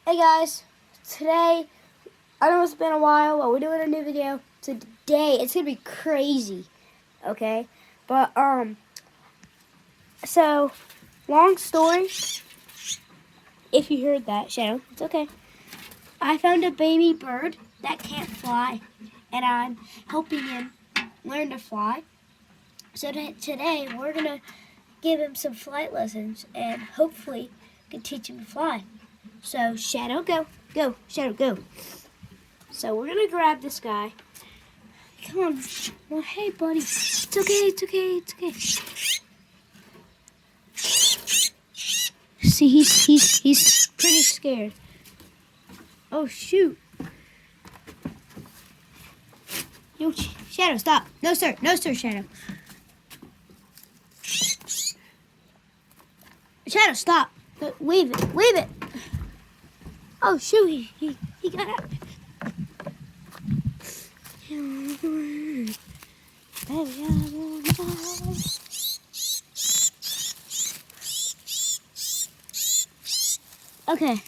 Hey guys, today, I know it's been a while, but we're doing a new video. Today, it's gonna be crazy, okay? But, so, long story, if you heard that, Shadow, it's okay. I found a baby bird that can't fly, and I'm helping him learn to fly. So today, we're gonna give him some flight lessons, and hopefully, can teach him to fly. So, Shadow, go. Go, Shadow, go. So, we're going to grab this guy. Come on. Well, hey, buddy. It's okay, it's okay, it's okay. See, he's pretty scared. Oh, shoot. Yo, Shadow, stop. No, sir. No, sir, Shadow. Shadow, stop. Leave it. Leave it. Oh, shoot. He got out. Okay,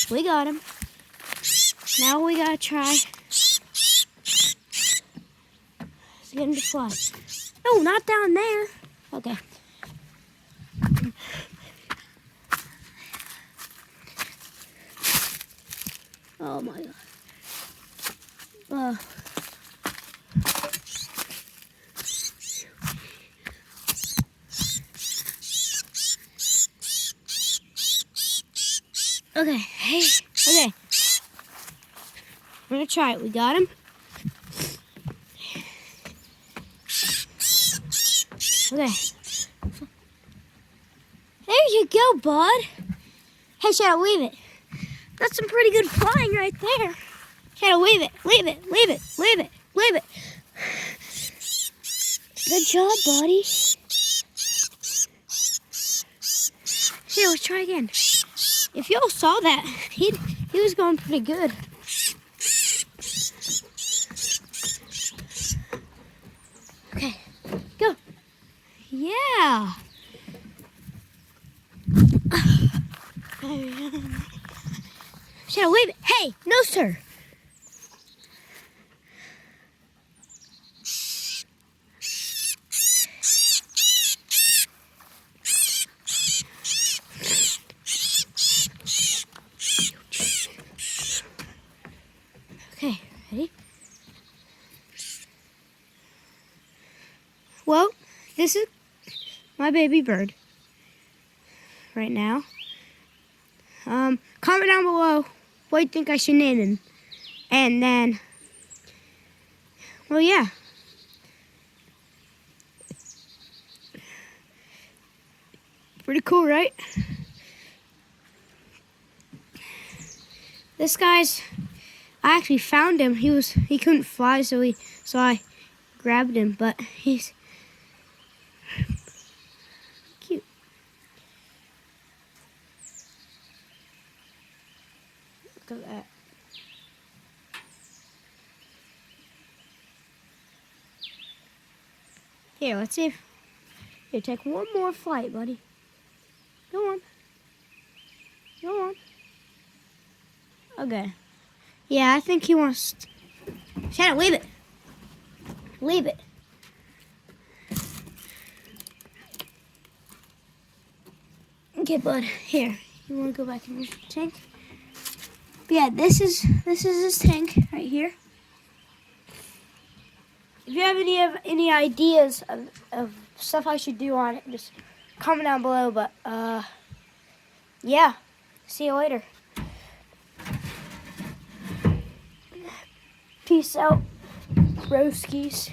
we got him. Now we gotta try to get him to fly. No, not down there. Okay. Oh my God. Okay, hey, okay. We're gonna try it. We got him. Okay. There you go, bud. Hey, Shadow, leave it. That's some pretty good flying right there. Shadow, leave it, leave it, leave it, leave it, leave it. Good job, buddy. Here, let's try again. If y'all saw that, he was going pretty good. Okay, go. Yeah. Shadow, leave it. Hey, no, sir. Okay, ready? Well, this is my baby bird right now. Comment down below what you think I should name him. And then, well, yeah. Pretty cool, right? This guy's, I actually found him. He couldn't fly, so I grabbed him, but he's cute. Look at that. Here, let's see if, here, take one more flight, buddy. Go on. Go on. Okay. Yeah, I think he wants to... Shadow, leave it. Leave it. Okay, bud. Here. You want to go back in your tank? But yeah, this is his tank right here. If you have any ideas of stuff I should do on it, just comment down below. But yeah. See you later. Peace out, broskies.